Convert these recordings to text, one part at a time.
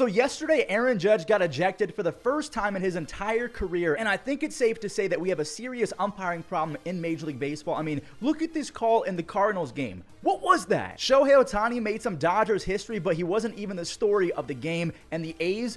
So yesterday, Aaron Judge got ejected for the first time in his entire career, and I think it's safe to say that we have a serious umpiring problem in Major League Baseball. I mean, look at this call in the Cardinals game. What was that? Shohei Ohtani made some Dodgers history, but he wasn't even the story of the game, and the A's,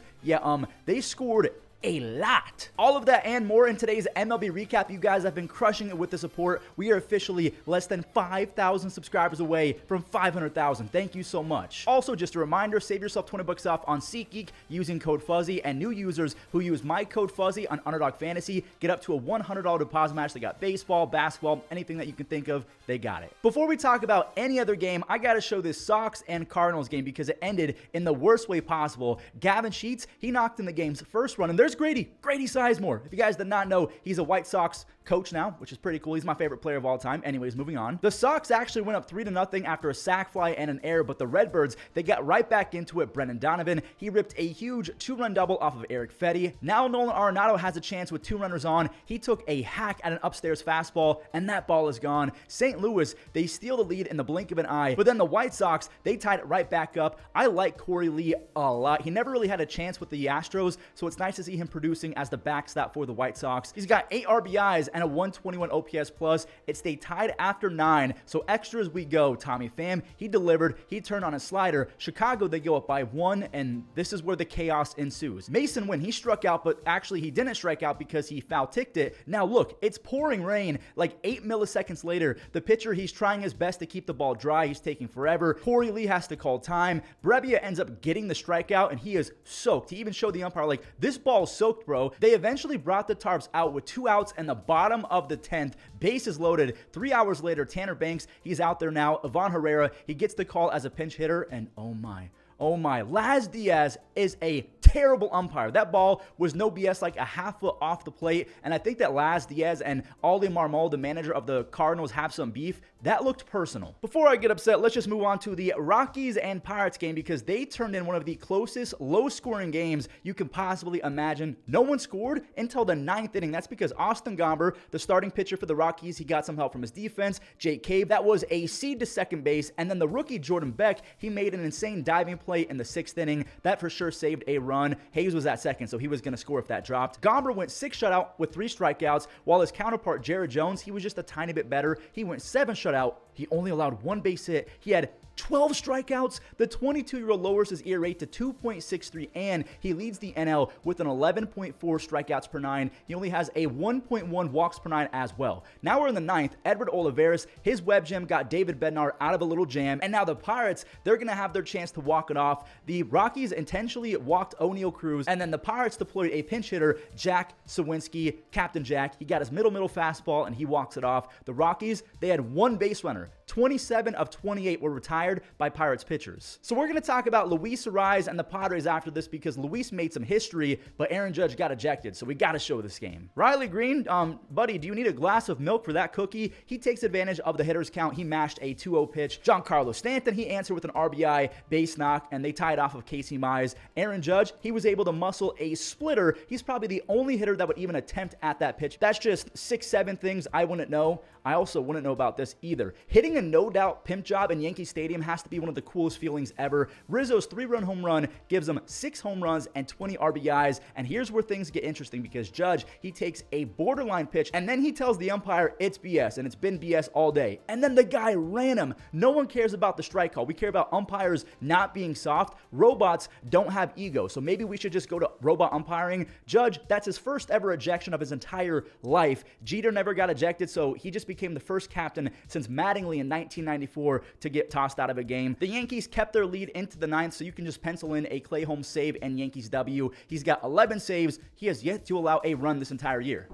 they scored a lot. All of that and more in today's MLB Recap. You guys have been crushing it with the support. We are officially less than 5,000 subscribers away from 500,000. Thank you so much. Also, just a reminder, save yourself 20 bucks off on SeatGeek using code Fuzzy, and new users who use my code Fuzzy on Underdog Fantasy get up to a $100 deposit match. They got baseball, basketball, anything that you can think of, they got it. Before we talk about any other game, I gotta show this Sox and Cardinals game because it ended in the worst way possible. Gavin Sheets, he knocked in the game's first run, and there's Grady Sizemore. If you guys did not know, he's a White Sox coach now, which is pretty cool. He's my favorite player of all time. Anyways, moving on. The Sox actually went up 3-0 after a sac fly and an error, but the Redbirds, they got right back into it. Brendan Donovan, he ripped a huge 2-run double off of Eric Fetty. Now Nolan Arenado has a chance with 2 runners on. He took a hack at an upstairs fastball, and that ball is gone. St. Louis, they steal the lead in the blink of an eye, but then the White Sox, they tied it right back up. I like Corey Lee a lot. He never really had a chance with the Astros, so it's nice to see him producing as the backstop for the White Sox. He's got 8 RBIs and a 121 OPS plus. It stayed tied after 9, so extras we go. Tommy Pham, he delivered. He turned on a slider. Chicago, they go up by 1, and this is where the chaos ensues. Mason Wynn, he struck out, but actually he didn't strike out because he foul-ticked it. Now look, it's pouring rain. Like 8 milliseconds later, the pitcher, he's trying his best to keep the ball dry. He's taking forever. Corey Lee has to call time. Brebbia ends up getting the strikeout, and he is soaked. He even showed the umpire, like, this ball's soaked, bro. They eventually brought the Tarps out with 2 outs in the bottom of the 10th. Bases loaded. 3 hours later, Tanner Banks, he's out there now. Ivan Herrera, he gets the call as a pinch hitter, and oh my, Laz Diaz is a terrible umpire. That ball was no BS, like a half foot off the plate, and I think that Laz Diaz and Oli Marmol, the manager of the Cardinals, have some beef. That looked personal. Before I get upset, let's just move on to the Rockies and Pirates game because they turned in one of the closest low-scoring games you can possibly imagine. No one scored until the 9th inning. That's because Austin Gomber, the starting pitcher for the Rockies, he got some help from his defense. Jake Cave, that was a seed to second base, and then the rookie Jordan Beck, he made an insane diving play in the 6th inning. That for sure saved a run. Hayes was at second, so he was going to score if that dropped. Gomber went 6 shutout with 3 strikeouts, while his counterpart Jared Jones, he was just a tiny bit better. He went 7 shutout. He only allowed 1 base hit. He had 12 strikeouts. The 22-year-old lowers his ERA to 2.63, and he leads the NL with an 11.4 strikeouts per 9. He only has a 1.1 walks per 9 as well. Now we're in the 9th. Edward Olivares, his web gem got David Bednar out of a little jam, and now the Pirates, they're going to have their chance to walk it off. The Rockies intentionally walked O'Neal Cruz, and then the Pirates deployed a pinch hitter, Jack Sawinski, Captain Jack. He got his middle fastball, and he walks it off. The Rockies, they had 1 base runner. 27 of 28 were retired by Pirates pitchers. So we're going to talk about Luis Arraez and the Padres after this because Luis made some history, but Aaron Judge got ejected, so we got to show this game. Riley Green, buddy, do you need a glass of milk for that cookie? He takes advantage of the hitter's count. He mashed a 2-0 pitch. Giancarlo Stanton, he answered with an RBI base knock, and they tied off of Casey Mize. Aaron Judge, he was able to muscle a splitter. He's probably the only hitter that would even attempt at that pitch. That's just 6-7 things I wouldn't know. I also wouldn't know about this either. Hitting a no-doubt pimp job in Yankee Stadium has to be one of the coolest feelings ever. Rizzo's 3-run home run gives him 6 home runs and 20 RBIs, and here's where things get interesting because Judge, he takes a borderline pitch, and then he tells the umpire it's BS, and it's been BS all day, and then the guy ran him. No one cares about the strike call. We care about umpires not being soft. Robots don't have ego, so maybe we should just go to robot umpiring. Judge, that's his first ever ejection of his entire life. Jeter never got ejected, so he just became the first captain since Mattingly in 1994 to get tossed out of a game. The Yankees kept their lead into the 9th, so you can just pencil in a Clay Holmes save and Yankees W. He's got 11 saves. He has yet to allow a run this entire year.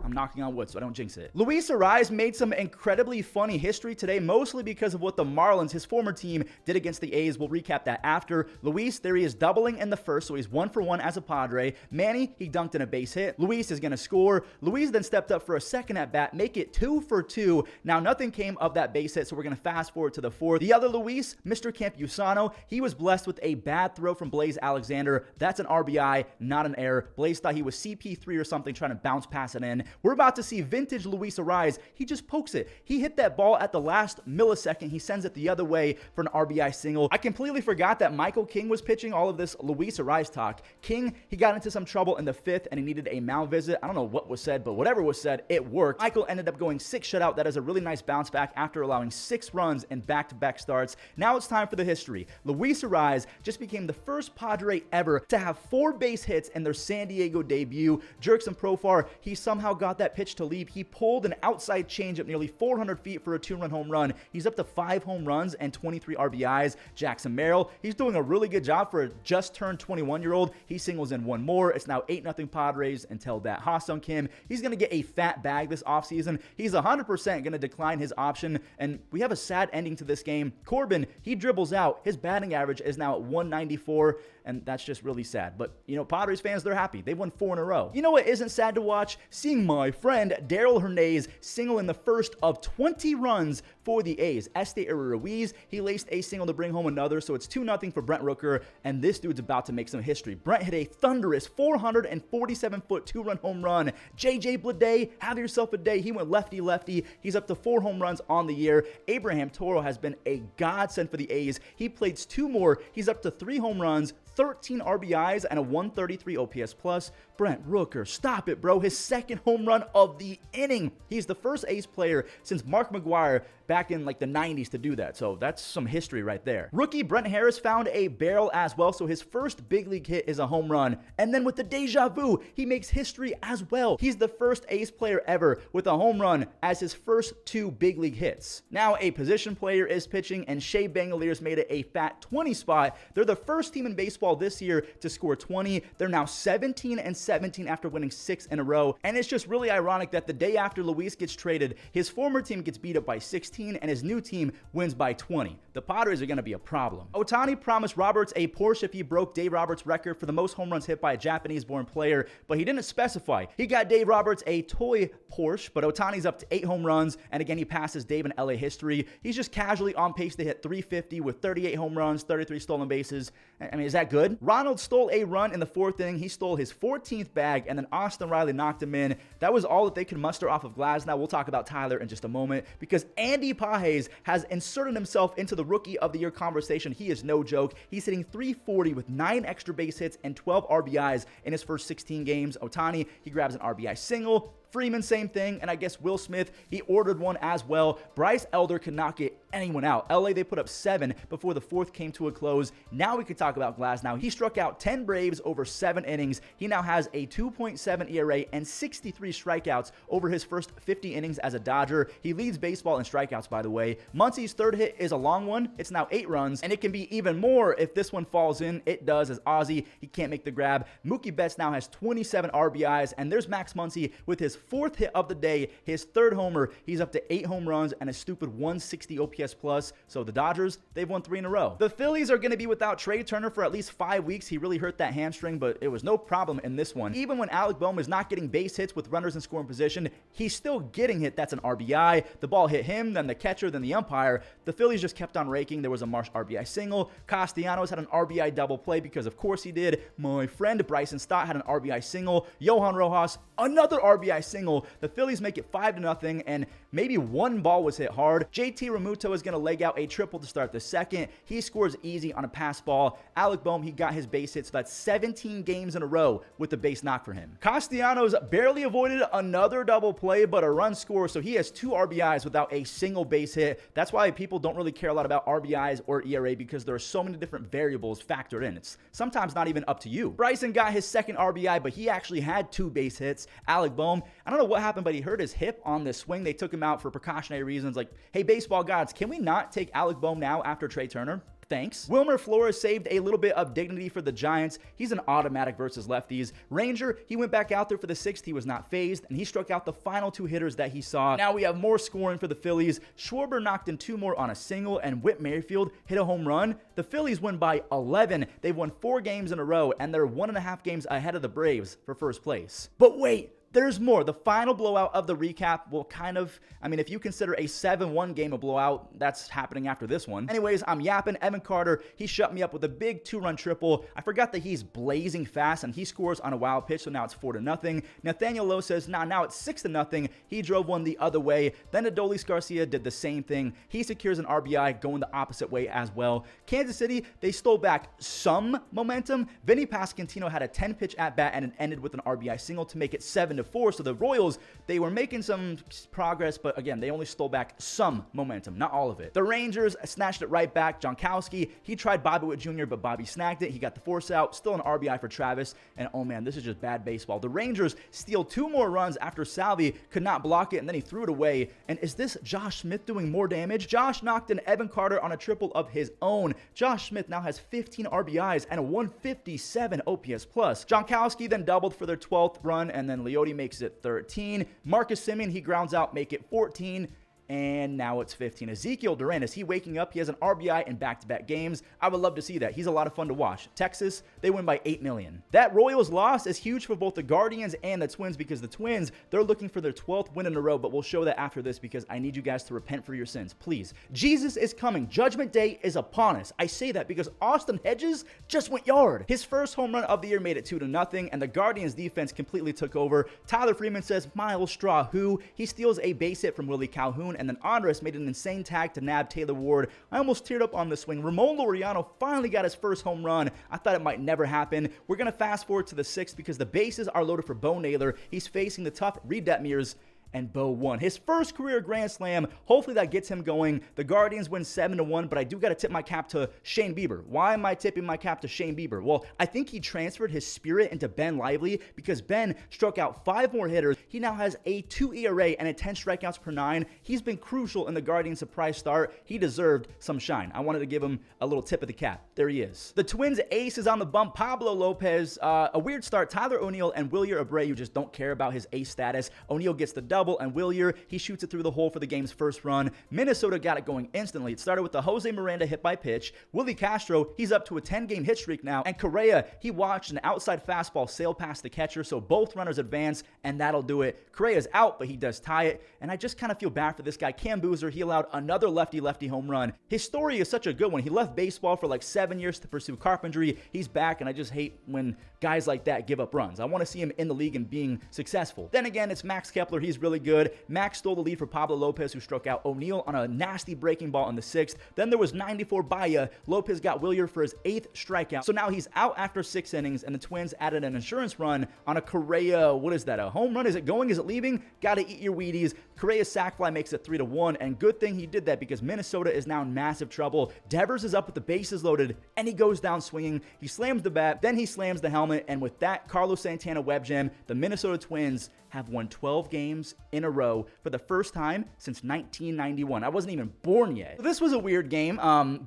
I'm knocking on wood so I don't jinx it. Luis Arraez made some incredibly funny history today, mostly because of what the Marlins, his former team, did against the A's. We'll recap that after. Luis, there he is doubling in the first, so he's 1 for 1 as a Padre. Manny, he dunked in a base hit. Luis is going to score. Luis then stepped up for a second at bat, make it 2 for 2. Now, nothing came of that base hit, so we're going to fast forward to the 4th. The other Luis, Mr. Campusano, he was blessed with a bad throw from Blaze Alexander. That's an RBI, not an error. Blaze thought he was CP3 or something trying to bounce pass it in. We're about to see vintage Luis Arraez. He just pokes it. He hit that ball at the last millisecond. He sends it the other way for an RBI single. I completely forgot that Michael King was pitching. All of this Luis Arraez talk. King, he got into some trouble in the 5th and he needed a mound visit. I don't know what was said, but whatever was said, it worked. Michael ended up going 6 shutout. That is a really nice bounce back after allowing 6 runs in back-to-back starts. Now it's time for the history. Luis Arraez just became the first Padre ever to have 4 base hits in their San Diego debut. Jerkson Profar, he somehow got that pitch to leap. He pulled an outside changeup nearly 400 feet for a 2-run home run. He's up to 5 home runs and 23 RBIs. Jackson Merrill, he's doing a really good job for a just turned 21-year-old. He singles in 1 more. It's now 8-0 Padres until that. Ha-Sung Kim, he's going to get a fat bag this offseason. He's 100% going to decline his option, and we have a sad ending to this game. Corbin, he dribbles out. His batting average is now at 194, and that's just really sad. But, you know, Padres fans, they're happy. They've won 4 in a row. You know what isn't sad to watch? Seeing my friend Darell Hernandez single in the first of 20 runs for the A's. Esteury Ruiz, he laced a single to bring home another, so it's 2-0 for Brent Rooker, and this dude's about to make some history. Brent hit a thunderous 447-foot 2-run home run. JJ Bleday, have yourself a day. He went lefty-lefty. He's up to 4 home runs on the year. Abraham Toro has been a godsend for the A's. He plays 2 more. He's up to 3 home runs, 13 RBIs, and a 133 OPS plus. Brent Rooker, stop it, bro. His 2nd home run of the inning. He's the first A's player since Mark McGwire back in like the 90s to do that. So that's some history right there. Rookie Brent Harris found a barrel as well. So his first big league hit is a home run. And then with the deja vu, he makes history as well. He's the first A's player ever with a home run as his first 2 big league hits. Now a position player is pitching, and Shea Bangaliers made it a fat 20 spot. They're the first team in baseball this year to score 20. They're now 17-17 after winning 6 in a row. And it's just really ironic that the day after Luis gets traded, his former team gets beat up by 16 and his new team wins by 20. The Padres are going to be a problem. Ohtani promised Roberts a Porsche if he broke Dave Roberts' record for the most home runs hit by a Japanese-born player, but he didn't specify. He got Dave Roberts a toy Porsche, but Ohtani's up to 8 home runs, and again, he passes Dave in LA history. He's just casually on pace to hit 350 with 38 home runs, 33 stolen bases. I mean, is that good? Ronald stole a run in the 4th inning. He stole his 14th bag, and then Austin Riley knocked him in. That was all that they could muster off of Glasnow. We'll talk about Tyler in just a moment, because Andy Pages has inserted himself into the Rookie of the Year conversation. He is no joke. He's hitting 340 with 9 extra base hits and 12 RBIs in his first 16 games. Ohtani, he grabs an RBI single. Freeman, same thing, and I guess Will Smith, he ordered one as well. Bryce Elder could not get anyone out. LA, they put up 7 before the 4th came to a close. Now we could talk about Glasnow. He struck out 10 Braves over 7 innings. He now has a 2.7 ERA and 63 strikeouts over his first 50 innings as a Dodger. He leads baseball in strikeouts, by the way. Muncy's 3rd hit is a long one. It's now 8 runs, and it can be even more if this one falls in. It does, as Ozzy, he can't make the grab. Mookie Betts now has 27 RBIs, and there's Max Muncy with his 4th hit of the day, his 3rd homer. He's up to 8 home runs and a stupid 160 OPS plus. So the Dodgers, they've won 3 in a row. The Phillies are going to be without Trey Turner for at least 5 weeks. He really hurt that hamstring, but it was no problem in this one. Even when Alec Bohm is not getting base hits with runners in scoring position, he's still getting hit. That's an RBI. The ball hit him, then the catcher, then the umpire. The Phillies just kept on raking. There was a Marsh RBI single. Castellanos had an RBI double play because of course he did. My friend Bryson Stott had an RBI single. Johan Rojas, another RBI single. The Phillies make it 5-0, and maybe 1 ball was hit hard. JT Realmuto is going to leg out a triple to start the 2nd. He scores easy on a pass ball. Alec Bohm, he got his base hit, so that's 17 games in a row with the base knock for him. Castellanos barely avoided another double play, but a run score, so he has 2 RBIs without a single base hit. That's why people don't really care a lot about RBIs or ERA, because there are so many different variables factored in. It's sometimes not even up to you. Bryson got his 2nd RBI, but he actually had 2 base hits. Alec Bohm, I don't know what happened, but he hurt his hip on this swing. They took him out for precautionary reasons. Like, hey, baseball gods, can we not take Alec Bohm now after Trey Turner? Thanks. Wilmer Flores saved a little bit of dignity for the Giants. He's an automatic versus lefties. Ranger, he went back out there for the 6th. He was not phased, and he struck out the final 2 hitters that he saw. Now we have more scoring for the Phillies. Schwarber knocked in 2 more on a single, and Whit Merrifield hit a home run. The Phillies win by 11. They've won 4 games in a row, and they're 1.5 games ahead of the Braves for first place. But wait, there's more. The final blowout of the recap will kind of, I mean, if you consider a 7-1 game a blowout, that's happening after this one. Anyways, I'm yapping. Evan Carter, he shut me up with a big 2-run triple. I forgot that he's blazing fast, and he scores on a wild pitch, so now it's 4-0. Nathaniel Lowe says, nah, now it's 6-0. He drove one the other way. Then Adolis Garcia did the same thing. He secures an RBI going the opposite way as well. Kansas City, they stole back some momentum. Vinny Pasquantino had a 10-pitch at-bat, and it ended with an RBI single to make it 7-4. So the Royals, they were making some progress, but again, they only stole back some momentum, not all of it. The Rangers snatched it right back. Gronkowski, he tried Bobby Witt Jr., but Bobby snagged it. He got the force out. Still an RBI for Travis. And oh man, this is just bad baseball. The Rangers steal 2 more runs after Salvi could not block it, and then he threw it away. And is this Josh Smith doing more damage? Josh knocked in Evan Carter on a triple of his own. Josh Smith now has 15 RBIs and a 157 OPS plus. Gronkowski then doubled for their 12th run, and then Leote makes it 13. Marcus Semien, he grounds out, make it 14. And now it's 15. Ezekiel Duran, is he waking up? He has an RBI in back-to-back games. I would love to see that. He's a lot of fun to watch. Texas, they win by $8 million. That Royals loss is huge for both the Guardians and the Twins, because the Twins, they're looking for their 12th win in a row, but we'll show that after this because I need you guys to repent for your sins. Please. Jesus is coming. Judgment Day is upon us. I say that because Austin Hedges just went yard. His first home run of the year made it 2-0, and the Guardians defense completely took over. Tyler Freeman says, Miles Straw, who? He steals a base hit from Willie Calhoun, and then Arraez made an insane tag to nab Taylor Ward. I almost teared up on the swing. Ramon Laureano finally got his first home run. I thought it might never happen. We're going to fast forward to the 6th because the bases are loaded for Bo Naylor. He's facing the tough Reed Detmers, and Bo won his first career Grand Slam. Hopefully that gets him going. The Guardians win 7-1, but I do got to tip my cap to Shane Bieber. Why am I tipping my cap to Shane Bieber? Well, I think he transferred his spirit into Ben Lively because Ben struck out 5 more hitters. He now has a 2 ERA and a 10 strikeouts per 9. He's been crucial in the Guardians' surprise start. He deserved some shine. I wanted to give him a little tip of the cap. There he is. The Twins' ace is on the bump. Pablo Lopez, a weird start. Tyler O'Neill and Wilyer Abreu just don't care about his ace status. O'Neill gets the double, and Wilyer, he shoots it through the hole for the game's first run. Minnesota got it going instantly. It started with the Jose Miranda hit by pitch. Willie Castro, he's up to a 10-game hit streak now. And Correa, he watched an outside fastball sail past the catcher, so both runners advance, and that'll do it. Correa's out, but he does tie it. And I just kind of feel bad for this guy. Cam Boozer, he allowed another lefty-lefty home run. His story is such a good one. He left baseball for like 7 years to pursue carpentry. He's back, and I just hate when guys like that give up runs. I want to see him in the league and being successful. Then again, it's Max Kepler. He's really good. Max stole the lead for Pablo Lopez, who struck out O'Neill on a nasty breaking ball in the 6th. Then there was 94 Baia. Lopez got Wilyer for his 8th strikeout. So now he's out after 6 innings, and the Twins added an insurance run on a Correa. What is that, a home run? Is it going? Is it leaving? Gotta eat your Wheaties. Correa's sac fly makes it 3-1, and good thing he did that because Minnesota is now in massive trouble. Devers is up with the bases loaded, and he goes down swinging. He slams the bat, then he slams the helmet, and with that Carlos Santana web gem, the Minnesota Twins have won 12 games in a row for the first time since 1991. I wasn't even born yet. This was a weird game.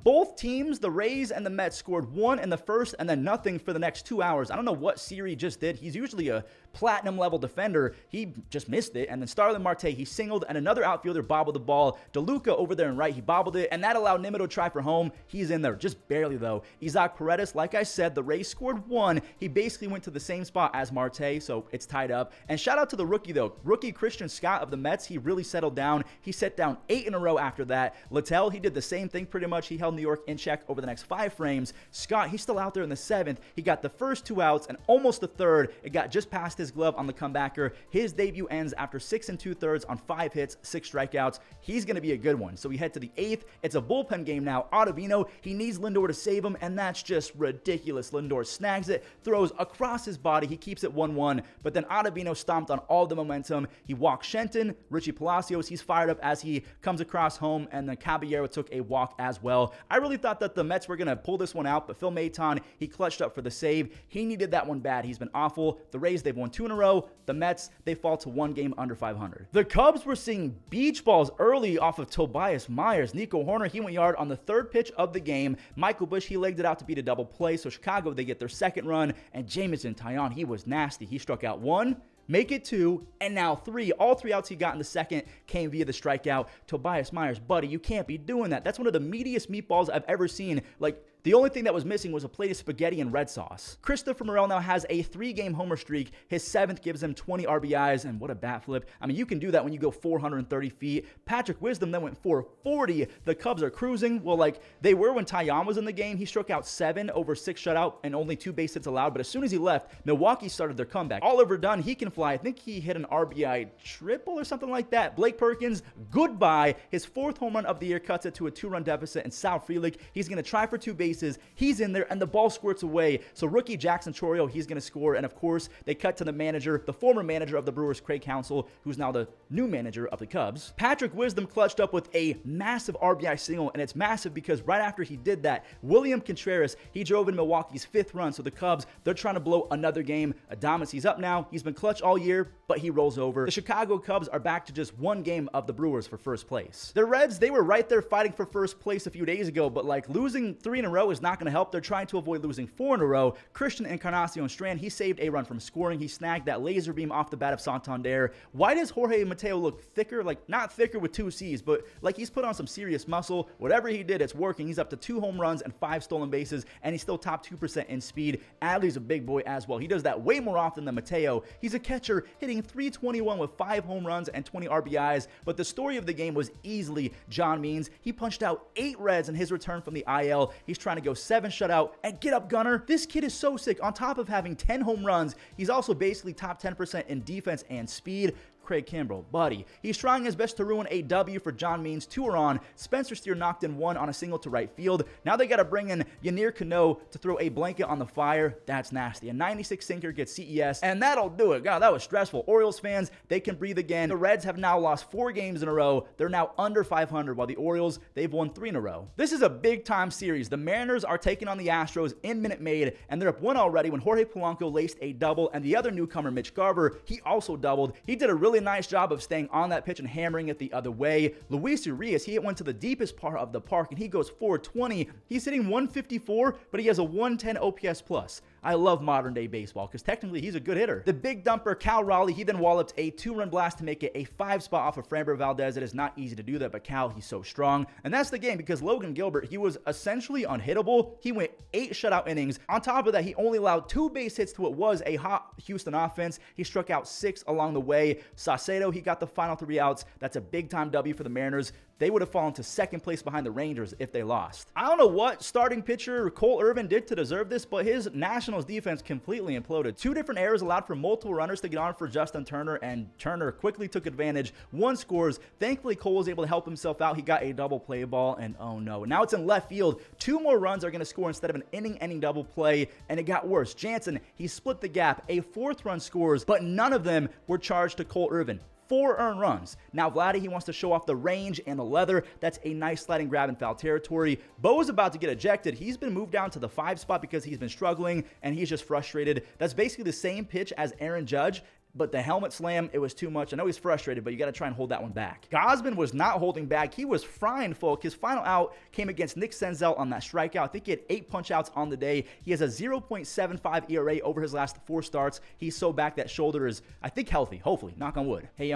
Both teams, the Rays and the Mets, scored 1 in the first and then nothing for the next 2 hours. I don't know what Siri just did. He's usually a platinum level defender. He just missed it. And then Starlin Marte, he singled, and another outfielder bobbled the ball. DeLuca over there in right, he bobbled it, and that allowed Nimmo to try for home. He's in there, just barely though. Isaac Paredes, like I said, the Rays scored 1. He basically went to the same spot as Marte, so it's tied up. And shout out to the rookie though. Rookie Christian Scott of the Mets, he really settled down. He set down 8 in a row after that. Littell, he did the same thing pretty much. He held New York in check over the next 5 frames. Scott, he's still out there in the 7th. He got the first 2 outs and almost the 3rd. It got just past his glove on the comebacker. His debut ends after 6 2/3 on 5 hits, 6 strikeouts. He's going to be a good one. So we head to the 8th. It's a bullpen game now. Ottavino, he needs Lindor to save him, and that's just ridiculous. Lindor snags it, throws across his body. He keeps it 1-1, but then Ottavino stomped on all the momentum. He walked Shenton. Richie Palacios, he's fired up as he comes across home, and then Caballero took a walk as well. I really thought that the Mets were going to pull this one out, but Phil Maton, he clutched up for the save. He needed that one bad. He's been awful. The Rays, they've won 2 in a row. The Mets, they fall to 1 game under 500. The Cubs were seeing beach balls early off of Tobias Myers. Nico Horner, he went yard on the 3rd pitch of the game. Michael Busch, he legged it out to beat a double play, so Chicago, they get their 2nd run, and Jameson Taillon, he was nasty. He struck out 1, make it 2, and now 3. All 3 outs he got in the 2nd came via the strikeout. Tobias Myers, buddy, you can't be doing that. That's one of the meatiest meatballs I've ever seen. Like, The only thing that was missing was a plate of spaghetti and red sauce. Christopher Morel now has a 3-game homer streak. His 7th gives him 20 RBIs, and what a bat flip. I mean, you can do that when you go 430 feet. Patrick Wisdom then went 440. The Cubs are cruising. Well, like they were when Tyon was in the game. He struck out 7 over 6 shutout and only 2 base hits allowed. But as soon as he left, Milwaukee started their comeback. Oliver Dunn, he can fly. I think he hit an RBI triple or something like that. Blake Perkins, goodbye. His 4th home run of the year cuts it to a 2-run deficit. And Sal Frelick, he's going to try for 2 bases. He's in there, and the ball squirts away. So rookie Jackson Chourio, he's going to score. And of course, they cut to the manager, the former manager of the Brewers, Craig Counsell, who's now the new manager of the Cubs. Patrick Wisdom clutched up with a massive RBI single, and it's massive because right after he did that, William Contreras, he drove in Milwaukee's 5th run. So the Cubs, they're trying to blow another game. Adames, he's up now. He's been clutch all year, but he rolls over. The Chicago Cubs are back to just 1 game of the Brewers for first place. The Reds, they were right there fighting for first place a few days ago, but like losing 3 in a row is not going to help. They're trying to avoid losing 4 in a row. Christian Encarnacion Strand, he saved a run from scoring. He snagged that laser beam off the bat of Santander. Why does Jorge Mateo look thicker? Like not thicker with 2 C's, but like he's put on some serious muscle. Whatever he did, it's working. He's up to 2 home runs and 5 stolen bases, and he's still top 2% in speed. Adley's a big boy as well. He does that way more often than Mateo. He's a catcher hitting .321 with 5 home runs and 20 RBIs, but the story of the game was easily John Means. He punched out 8 Reds in his return from the IL. He's trying to go 7 shutout, and get up, Gunner. This kid is so sick. On top of having 10 home runs, he's also basically top 10% in defense and speed. Craig Kimbrell, buddy. He's trying his best to ruin a W for John Means. 2 are on. Spencer Steer knocked in 1 on a single to right field. Now they got to bring in Yanir Cano to throw a blanket on the fire. That's nasty. A 96 sinker gets CES, and that'll do it. God, that was stressful. Orioles fans, they can breathe again. The Reds have now lost 4 games in a row. They're now under 500, while the Orioles, they've won 3 in a row. This is a big-time series. The Mariners are taking on the Astros in Minute Maid, and they're up 1 already when Jorge Polanco laced a double, and the other newcomer, Mitch Garver, he also doubled. He did a really nice job of staying on that pitch and hammering it the other way. Luis Urias, he hit one to the deepest part of the park, and he goes 420. He's hitting 154, but he has a 110 OPS plus. I love modern day baseball because technically he's a good hitter. The big dumper, Cal Raleigh, he then walloped a 2-run blast to make it a 5 spot off of Framber Valdez. It is not easy to do that, but Cal, he's so strong. And that's the game because Logan Gilbert, he was essentially unhittable. He went 8 shutout innings. On top of that, he only allowed 2 base hits to what was a hot Houston offense. He struck out 6 along the way. Saucedo, he got the final 3 outs. That's a big time W for the Mariners. They would have fallen to 2nd place behind the Rangers if they lost. I don't know what starting pitcher Cole Irvin did to deserve this, but his Nationals defense completely imploded. 2 different errors allowed for multiple runners to get on for Justin Turner, and Turner quickly took advantage. 1 scores. Thankfully, Cole was able to help himself out. He got a double play ball, and oh no. Now it's in left field. 2 more runs are going to score instead of an inning-ending double play, and it got worse. Jansen, he split the gap. A 4th run scores, but none of them were charged to Cole Irvin. 4 earned runs. Now Vladdy, he wants to show off the range and the leather. That's a nice sliding grab in foul territory. Bo is about to get ejected. He's been moved down to the 5 spot because he's been struggling and he's just frustrated. That's basically the same pitch as Aaron Judge, but the helmet slam, it was too much. I know he's frustrated, but you got to try and hold that one back. Gausman was not holding back. He was frying folk. His final out came against Nick Senzel on that strikeout. I think he had 8 punch outs on the day. He has a 0.75 ERA over his last 4 starts. He's so back that shoulder is, I think, healthy. Hopefully, knock on wood. Hey,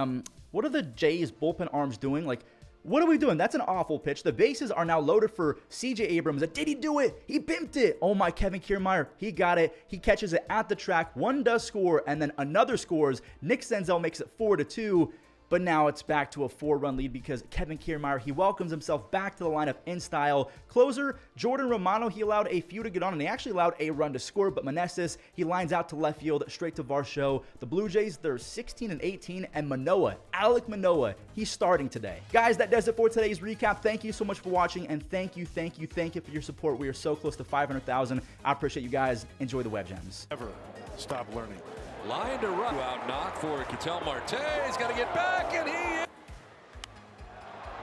what are the Jays bullpen arms doing? Like, what are we doing? That's an awful pitch. The bases are now loaded for CJ Abrams. Did he do it? He bimped it. Oh my, Kevin Kiermaier. He got it. He catches it at the track. 1 does score, and then another scores. Nick Senzel makes it 4-2. But now it's back to a 4-run lead because Kevin Kiermaier, he welcomes himself back to the lineup in style. Closer, Jordan Romano, he allowed a few to get on, and he actually allowed a run to score, but Meneses, he lines out to left field, straight to Varsho. The Blue Jays, they're 16-18, and Manoah, Alek Manoah, he's starting today. Guys, that does it for today's recap. Thank you so much for watching, and thank you for your support. We are so close to 500,000. I appreciate you guys. Enjoy the web gems. Never stop learning. Line to right. Out knock for Ketel Marte. He's got to get back, and he...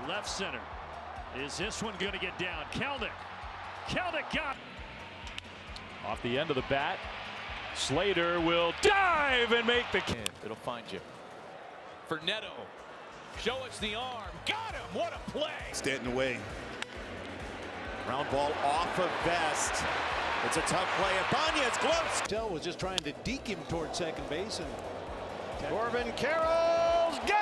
Left center. Is this one going to get down? Kelnick got... Off the end of the bat. Slater will dive and make the... It'll find you. For Neto. Show us the arm. Got him. What a play. Stanton away. Ground ball off of Best. It's a tough play. Ibanez gloves. Tell was just trying to deke him toward second base, and Corbin Carroll's got it.